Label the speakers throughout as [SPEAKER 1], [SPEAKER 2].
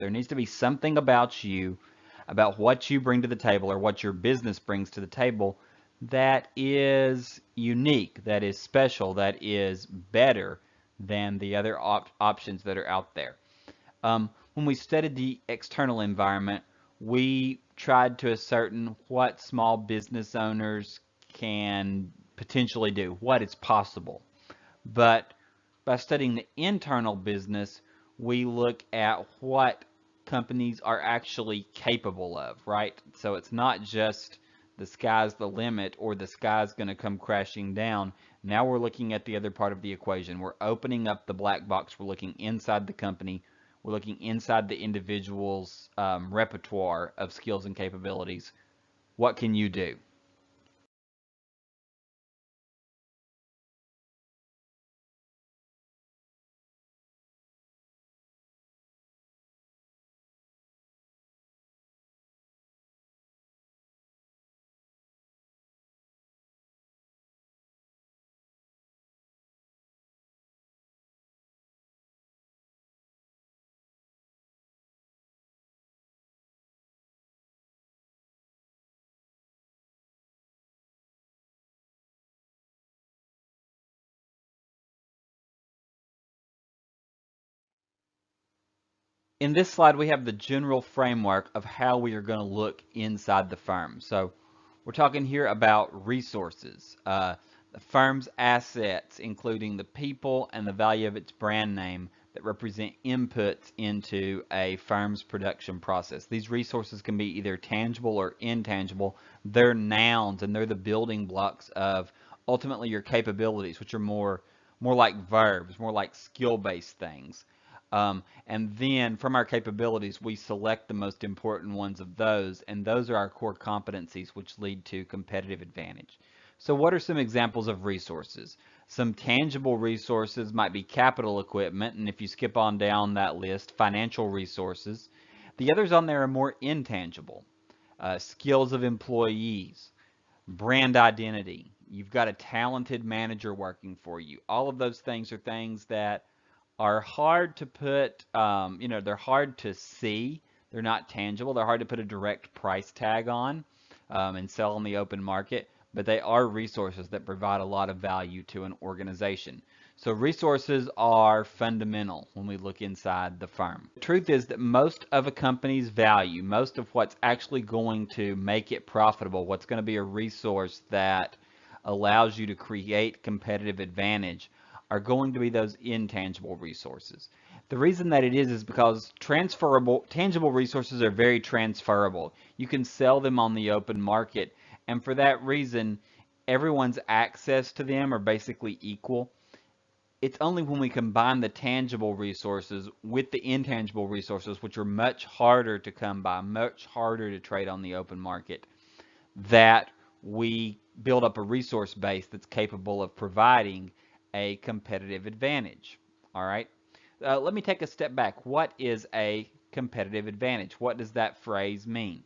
[SPEAKER 1] There needs to be something about you, about what you bring to the table or what your business brings to the table that is unique, that is special, that is better than the other options that are out there. When we studied the external environment, we tried to ascertain what small business owners can potentially do, what is possible. But by studying the internal business, we look at what companies are actually capable of, right? So it's not just the sky's the limit or the sky's going to come crashing down. Now we're looking at the other part of the equation. We're opening up the black box. We're looking inside the company. We're looking inside the individual's repertoire of skills and capabilities. What can you do? In this slide, we have the general framework of how we are going to look inside the firm. So we're talking here about resources, the firm's assets, including the people and the value of its brand name that represent inputs into a firm's production process. These resources can be either tangible or intangible. They're nouns and they're the building blocks of ultimately your capabilities, which are more like verbs, more like skill-based things. And then from our capabilities, we select the most important ones of those, and those are our core competencies, which lead to competitive advantage. So what are some examples of resources? Some tangible resources might be capital equipment, and if you skip on down that list, financial resources. The others on there are more intangible. Skills of employees, brand identity. You've got a talented manager working for you. All of those things are things that are hard to put, they're hard to see. They're not tangible. They're hard to put a direct price tag on and sell on the open market, but they are resources that provide a lot of value to an organization. So resources are fundamental when we look inside the firm. The truth is that most of a company's value, most of what's actually going to make it profitable, what's going to be a resource that allows you to create competitive advantage, are going to be those intangible resources. The reason that it is because tangible resources are very transferable. You can sell them on the open market, and for that reason, everyone's access to them are basically equal. It's only when we combine the tangible resources with the intangible resources, which are much harder to come by, much harder to trade on the open market, that we build up a resource base that's capable of providing a competitive advantage. All right. Let me take a step back. What is a competitive advantage? What does that phrase mean?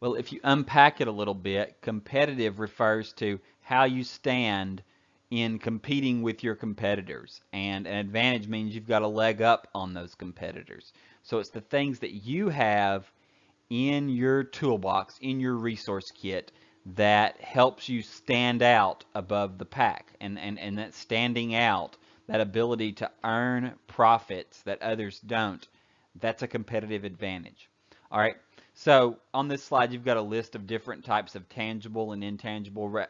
[SPEAKER 1] Well, if you unpack it a little bit, competitive refers to how you stand in competing with your competitors. And an advantage means you've got a leg up on those competitors. So it's the things that you have in your toolbox, in your resource kit, that helps you stand out above the pack. And that standing out, that ability to earn profits that others don't, that's a competitive advantage. All right. So on this slide, you've got a list of different types of tangible and intangible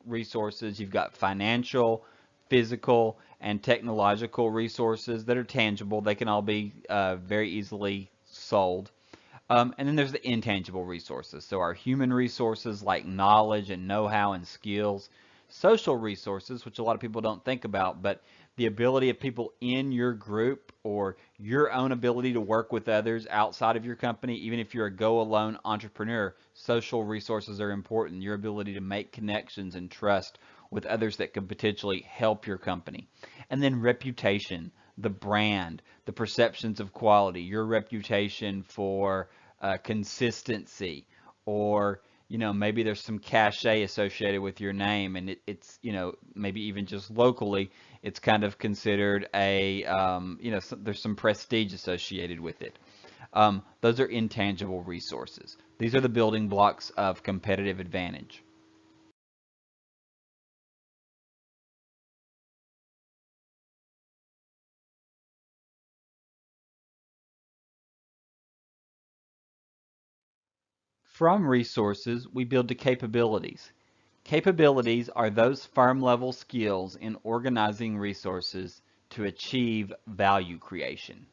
[SPEAKER 1] resources. You've got financial, physical, and technological resources that are tangible. They can all be very easily sold. And then there's the intangible resources. So our human resources like knowledge and know-how and skills. Social resources, which a lot of people don't think about, but the ability of people in your group or your own ability to work with others outside of your company, even if you're a go-alone entrepreneur, social resources are important. Your ability to make connections and trust with others that could potentially help your company. And then reputation, the brand, the perceptions of quality, your reputation for consistency, or maybe there's some cachet associated with your name, and it's, maybe even just locally, it's kind of considered there's some prestige associated with it. Those are intangible resources. These are the building blocks of competitive advantage. From resources, we build to capabilities. Capabilities are those firm level skills in organizing resources to achieve value creation.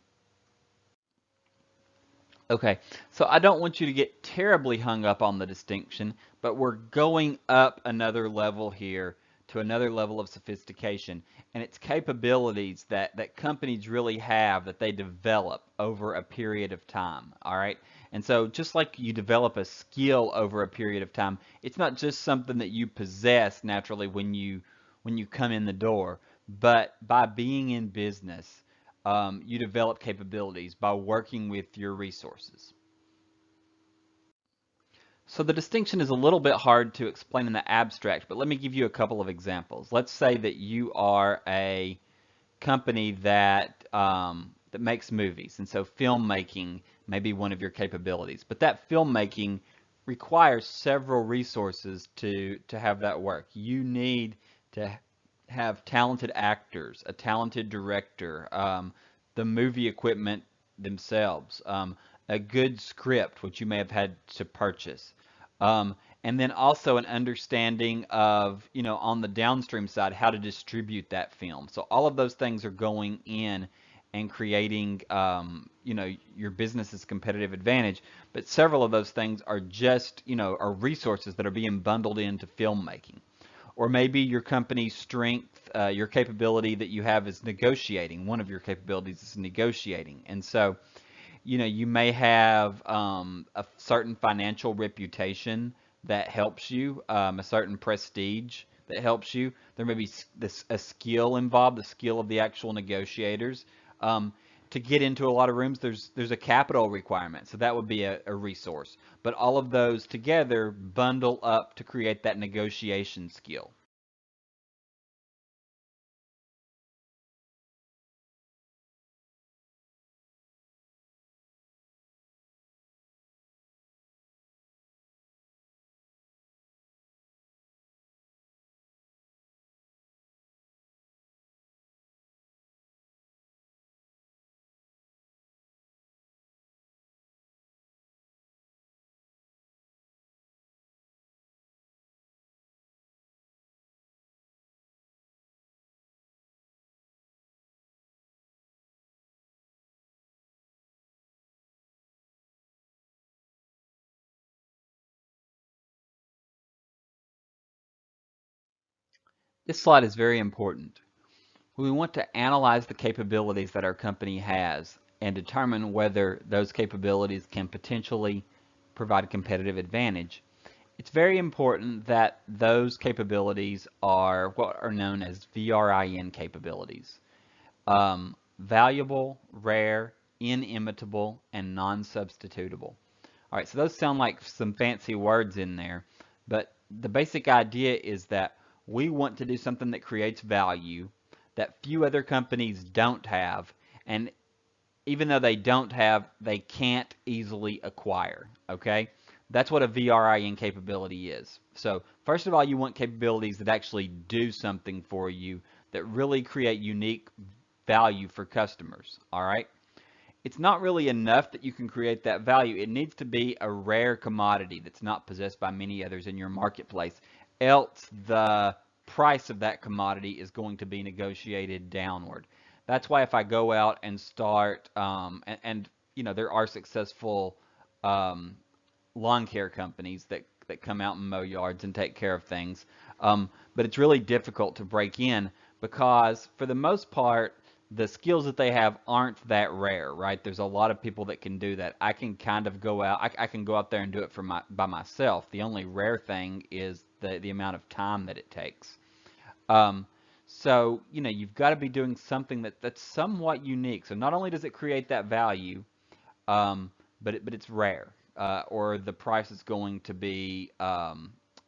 [SPEAKER 1] Okay, so I don't want you to get terribly hung up on the distinction, but we're going up another level here to another level of sophistication, and it's capabilities that companies really have that they develop over a period of time, all right? And so just like you develop a skill over a period of time, it's not just something that you possess naturally when you come in the door, but by being in business, you develop capabilities by working with your resources. So the distinction is a little bit hard to explain in the abstract, but let me give you a couple of examples. Let's say that you are a company that makes movies, and so filmmaking may be one of your capabilities. But that filmmaking requires several resources to have that work. You need to have talented actors, a talented director, the movie equipment themselves, a good script, which you may have had to purchase. And then also an understanding of, on the downstream side, how to distribute that film. So all of those things are going in and creating, your business's competitive advantage. But several of those things are just, are resources that are being bundled into filmmaking. Or maybe your company's strength, your capability that you have is negotiating. One of your capabilities is negotiating. And so, you may have a certain financial reputation that helps you, a certain prestige that helps you. There may be a skill involved, the skill of the actual negotiators. Um, to get into a lot of rooms, there's a capital requirement, so that would be a resource. But all of those together bundle up to create that negotiation skill. This slide is very important. We want to analyze the capabilities that our company has and determine whether those capabilities can potentially provide a competitive advantage. It's very important that those capabilities are what are known as VRIN capabilities. Valuable, rare, inimitable, and non-substitutable. All right, so those sound like some fancy words in there, but the basic idea is that we want to do something that creates value that few other companies don't have, and even though they don't have, they can't easily acquire. Okay? That's what a VRIN capability is. So, first of all, you want capabilities that actually do something for you that really create unique value for customers. All right? It's not really enough that you can create that value. It needs to be a rare commodity that's not possessed by many others in your marketplace. Else, the price of that commodity is going to be negotiated downward. That's why if I go out and start, there are successful um, lawn care companies that come out and mow yards and take care of things. But it's really difficult to break in because, for the most part, the skills that they have aren't that rare, right? There's a lot of people that can do that. I can kind of go out, I can go out there and do it by myself. The only rare thing is the amount of time that it takes. Um, so, you've got to be doing something that's somewhat unique. So not only does it create that value, um, but it's rare. or the price is going to be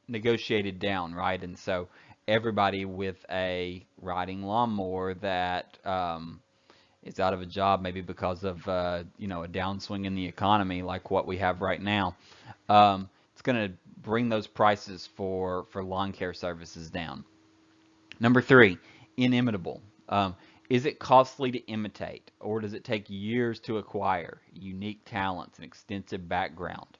[SPEAKER 1] negotiated down, right? And so everybody with a riding lawnmower that is out of a job, maybe because of a downswing in the economy like what we have right now, it's going to bring those prices for lawn care services down. Number three, inimitable. Is it costly to imitate, or does it take years to acquire unique talents and extensive background?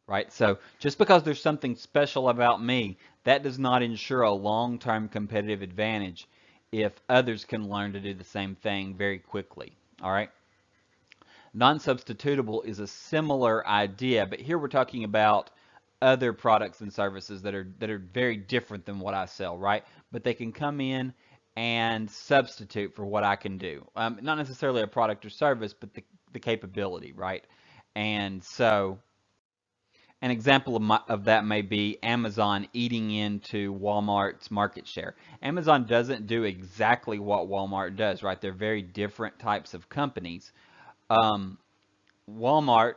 [SPEAKER 1] Right? So just because there's something special about me, that does not ensure a long-term competitive advantage if others can learn to do the same thing very quickly. All right? Non-substitutable is a similar idea, but here we're talking about other products and services that are very different than what I sell, right? But they can come in and substitute for what I can do. Not necessarily a product or service, but the capability, right? And so an example of that may be Amazon eating into Walmart's market share. Amazon doesn't do exactly what Walmart does, right? They're very different types of companies. Um, Walmart,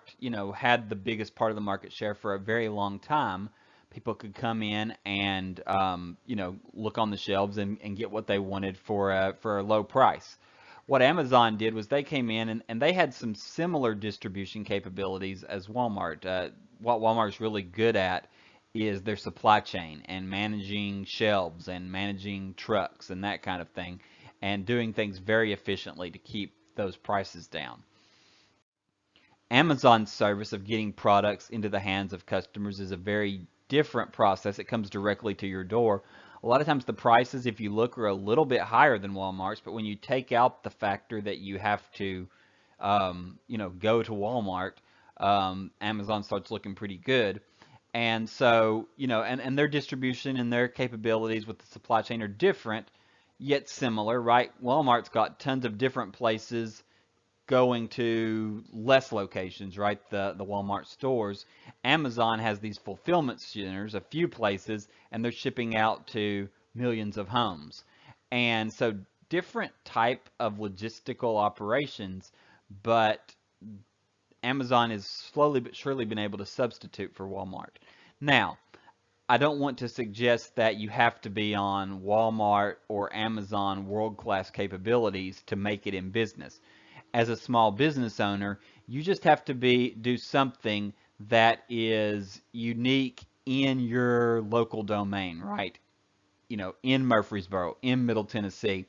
[SPEAKER 1] had the biggest part of the market share for a very long time. People could come in and, look on the shelves and get what they wanted for a low price. What Amazon did was they came in and they had some similar distribution capabilities as Walmart. What Walmart's really good at is their supply chain and managing shelves and managing trucks and that kind of thing, and doing things very efficiently to keep those prices down. Amazon's service of getting products into the hands of customers is a very different process. It comes directly to your door. A lot of times the prices, if you look, are a little bit higher than Walmart's, but when you take out the factor that you have to, go to Walmart, Amazon starts looking pretty good. And so, and their distribution and their capabilities with the supply chain are different, yet similar, right? Walmart's got tons of different places going to less locations, right? The Walmart stores. Amazon has these fulfillment centers, a few places, and they're shipping out to millions of homes. And so different type of logistical operations, but Amazon has slowly but surely been able to substitute for Walmart. Now, I don't want to suggest that you have to be on Walmart or Amazon world-class capabilities to make it in business. As a small business owner, you just have to do something that is unique in your local domain, right? In Murfreesboro, in Middle Tennessee.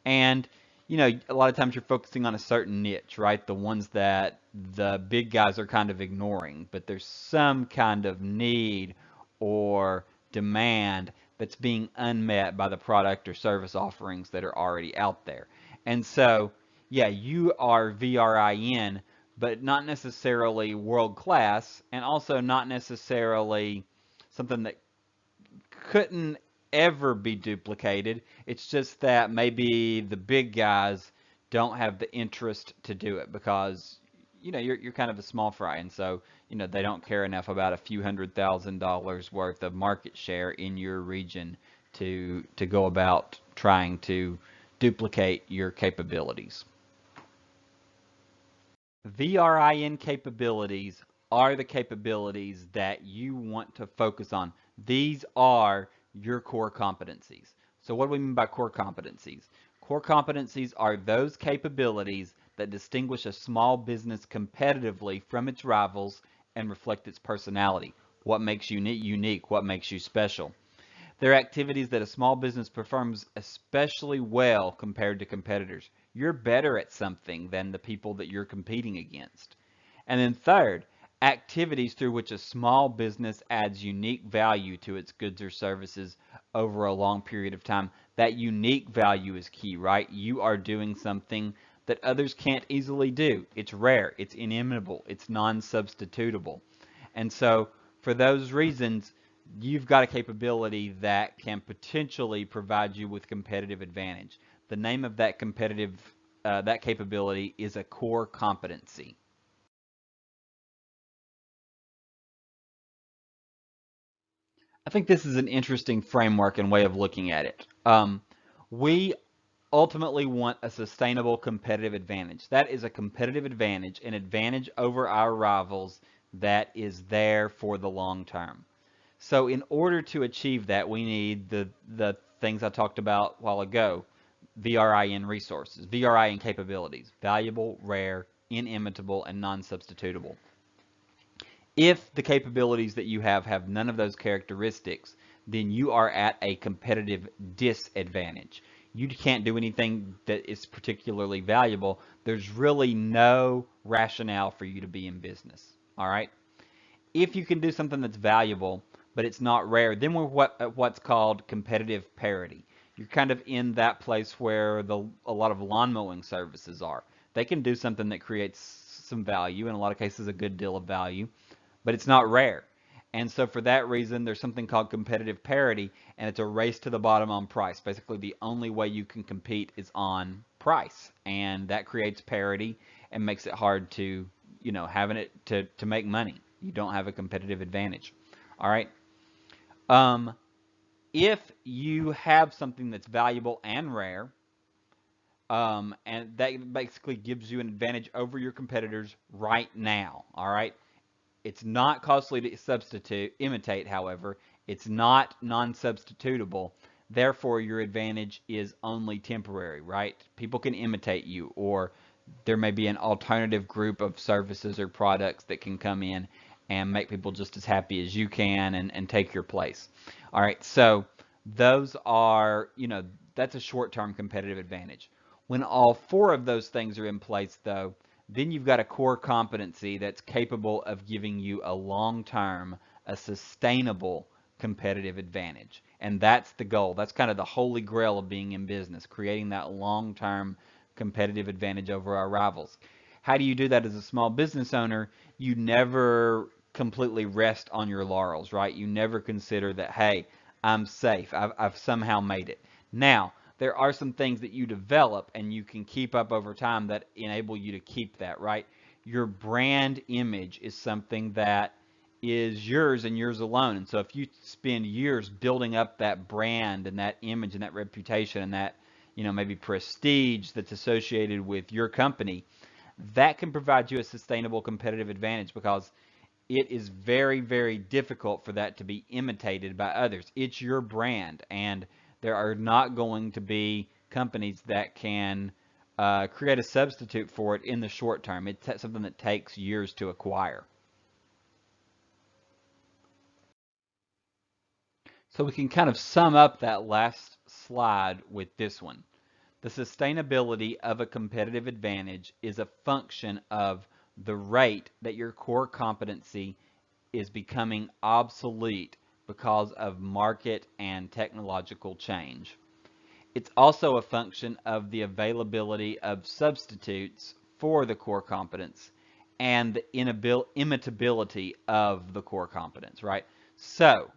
[SPEAKER 1] And, a lot of times you're focusing on a certain niche, right? The ones that the big guys are kind of ignoring, but there's some kind of need or demand that's being unmet by the product or service offerings that are already out there. And so, yeah, you are VRIN, but not necessarily world class, and also not necessarily something that couldn't ever be duplicated. It's just that maybe the big guys don't have the interest to do it because you're kind of a small fry, and so they don't care enough about a few $100,000 worth of market share in your region to go about trying to duplicate your capabilities. VRIN capabilities are the capabilities that you want to focus on. These are your core competencies. So what do we mean by core competencies? Core competencies are those capabilities that distinguish a small business competitively from its rivals and reflect its personality. What makes you unique? What makes you special? They're activities that a small business performs especially well compared to competitors. You're better at something than the people that you're competing against. And then third, activities through which a small business adds unique value to its goods or services over a long period of time. That unique value is key, right? You are doing something that others can't easily do. It's rare, it's inimitable, it's non-substitutable. And so for those reasons, you've got a capability that can potentially provide you with competitive advantage. The name of that capability is a core competency. I think this is an interesting framework and way of looking at it. We ultimately want a sustainable competitive advantage. That is a competitive advantage, an advantage over our rivals that is there for the long term. So in order to achieve that, we need the things I talked about a while ago, VRIN resources, VRIN capabilities, valuable, rare, inimitable, and non-substitutable. If the capabilities that you have none of those characteristics, then you are at a competitive disadvantage. You can't do anything that is particularly valuable. There's really no rationale for you to be in business. All right? If you can do something that's valuable, but it's not rare, then we're what's called competitive parity. You're kind of in that place where a lot of lawn mowing services are. They can do something that creates some value, in a lot of cases a good deal of value, but it's not rare. And so for that reason, there's something called competitive parity, and it's a race to the bottom on price. Basically, the only way you can compete is on price, and that creates parity and makes it hard to, having it to make money. You don't have a competitive advantage. All right. Um, if you have something that's valuable and rare, and that basically gives you an advantage over your competitors right now. All right. It's not costly to imitate, however. It's not non-substitutable. Therefore, your advantage is only temporary, right? People can imitate you, or there may be an alternative group of services or products that can come in and make people just as happy as you can and take your place. All right, so those are, that's a short-term competitive advantage. When all four of those things are in place, though, then you've got a core competency that's capable of giving you a long-term, a sustainable competitive advantage. And that's the goal. That's kind of the holy grail of being in business, creating that long-term competitive advantage over our rivals. How do you do that as a small business owner? You never completely rest on your laurels, right? You never consider that, hey, I'm safe. I've somehow made it. Now, there are some things that you develop and you can keep up over time that enable you to keep that, right? Your brand image is something that is yours and yours alone. And so if you spend years building up that brand and that image and that reputation and that, maybe prestige that's associated with your company, that can provide you a sustainable competitive advantage because it is very, very difficult for that to be imitated by others. It's your brand, and there are not going to be companies that can create a substitute for it in the short term. It's something that takes years to acquire. So we can kind of sum up that last slide with this one. The sustainability of a competitive advantage is a function of the rate that your core competency is becoming obsolete because of market and technological change. It's also a function of the availability of substitutes for the core competence and the imitability of the core competence, right? So,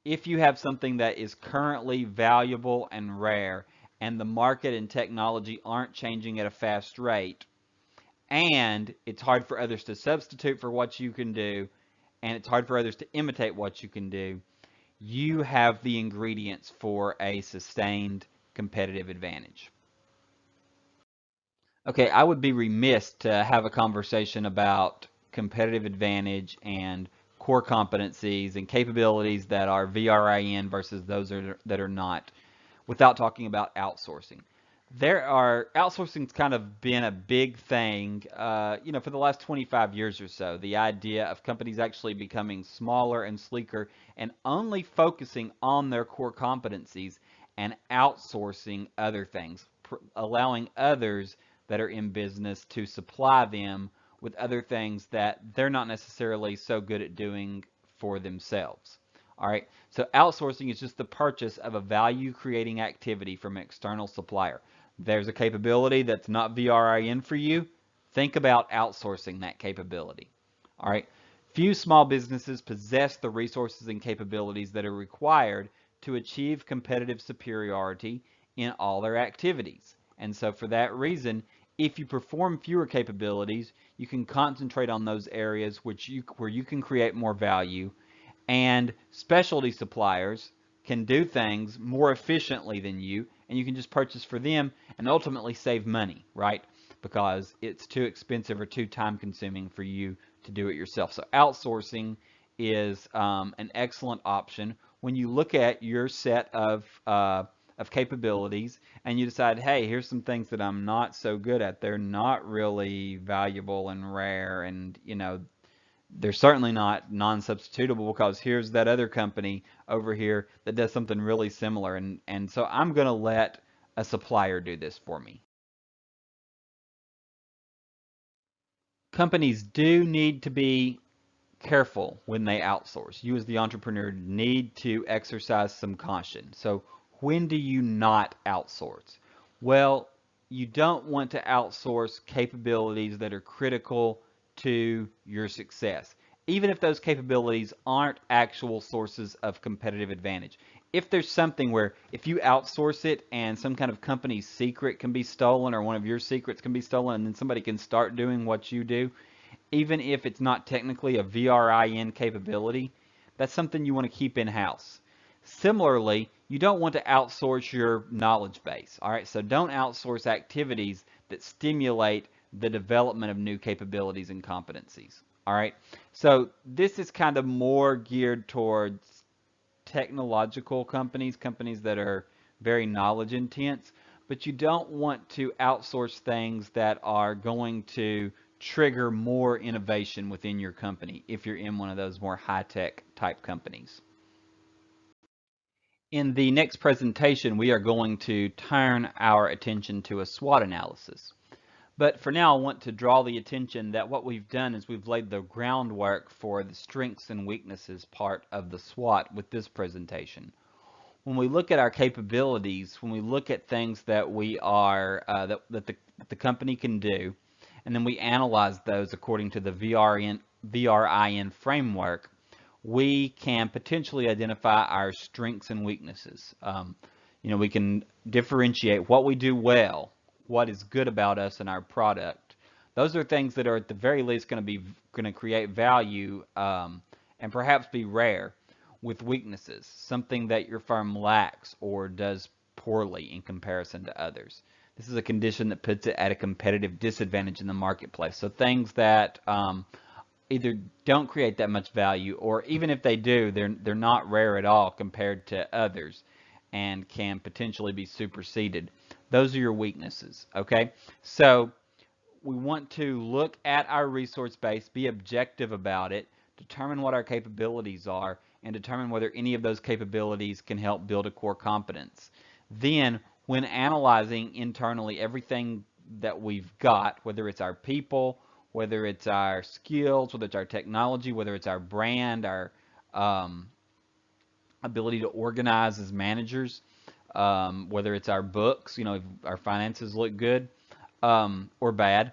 [SPEAKER 1] if you have something that is currently valuable and rare, and the market and technology aren't changing at a fast rate, and it's hard for others to substitute for what you can do, and it's hard for others to imitate what you can do, you have the ingredients for a sustained competitive advantage. Okay, I would be remiss to have a conversation about competitive advantage and core competencies and capabilities that are VRIN versus those that are not without talking about outsourcing. Outsourcing's kind of been a big thing, for the last 25 years or so. The idea of companies actually becoming smaller and sleeker and only focusing on their core competencies and outsourcing other things, allowing others that are in business to supply them with other things that they're not necessarily so good at doing for themselves. All right, so outsourcing is just the purchase of a value creating activity from an external supplier. There's a capability that's not VRIN for you. Think about outsourcing that capability. All right, few small businesses possess the resources and capabilities that are required to achieve competitive superiority in all their activities. And so for that reason, if you perform fewer capabilities, you can concentrate on those areas where you can create more value, and specialty suppliers can do things more efficiently than you and you can just purchase for them and ultimately save money, right? Because it's too expensive or too time consuming for you to do it yourself. So outsourcing is an excellent option when you look at your set of capabilities and you decide, hey, here's some things that I'm not so good at. They're not really valuable and rare, and they're certainly not non-substitutable because here's that other company over here that does something really similar, and so I'm going to let a supplier do this for me. Companies do need to be careful when they outsource. You as the entrepreneur need to exercise some caution. So when do you not outsource? Well, you don't want to outsource capabilities that are critical to your success, even if those capabilities aren't actual sources of competitive advantage. If there's something where if you outsource it and some kind of company's secret can be stolen or one of your secrets can be stolen and then somebody can start doing what you do, even if it's not technically a VRIN capability, that's something you want to keep in-house. Similarly, you don't want to outsource your knowledge base. All right, so don't outsource activities that stimulate the development of new capabilities and competencies. All right, so this is kind of more geared towards technological companies, companies that are very knowledge intense, but you don't want to outsource things that are going to trigger more innovation within your company if you're in one of those more high-tech type companies. In the next presentation, we are going to turn our attention to a SWOT analysis. But for now, I want to draw the attention that what we've done is we've laid the groundwork for the strengths and weaknesses part of the SWOT with this presentation. When we look at our capabilities, when we look at things that we are that the company can do, and then we analyze those according to the VRIN framework, we can potentially identify our strengths and weaknesses. We can differentiate what we do well, what is good about us and our product. Those are things that are at the very least going to create value and perhaps be rare, with weaknesses, something that your firm lacks or does poorly in comparison to others. This is a condition that puts it at a competitive disadvantage in the marketplace. So things that either don't create that much value, or even if they do, they're not rare at all compared to others and can potentially be superseded. Those are your weaknesses, okay? So we want to look at our resource base, be objective about it, determine what our capabilities are, and determine whether any of those capabilities can help build a core competence. Then, when analyzing internally everything that we've got, whether it's our people, whether it's our skills, whether it's our technology, whether it's our brand, our ability to organize as managers, whether it's our books, if our finances look good or bad,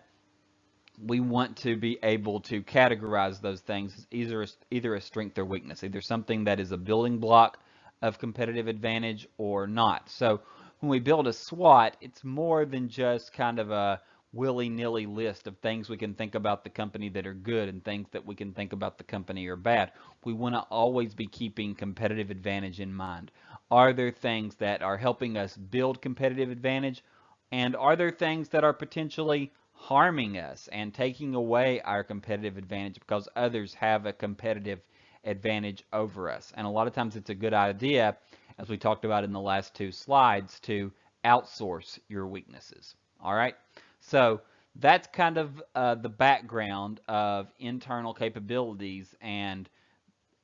[SPEAKER 1] we want to be able to categorize those things as either a strength or weakness, either something that is a building block of competitive advantage or not. So when we build a SWOT, it's more than just kind of a willy-nilly list of things we can think about the company that are good and things that we can think about the company are bad. We want to always be keeping competitive advantage in mind. Are there things that are helping us build competitive advantage? And are there things that are potentially harming us and taking away our competitive advantage because others have a competitive advantage over us? And a lot of times it's a good idea, as we talked about in the last two slides, to outsource your weaknesses. All right? So that's kind of the background of internal capabilities and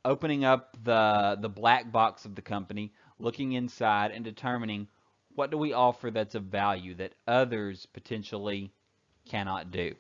[SPEAKER 1] opening up the black box of the company, looking inside and determining what do we offer that's of value that others potentially cannot do.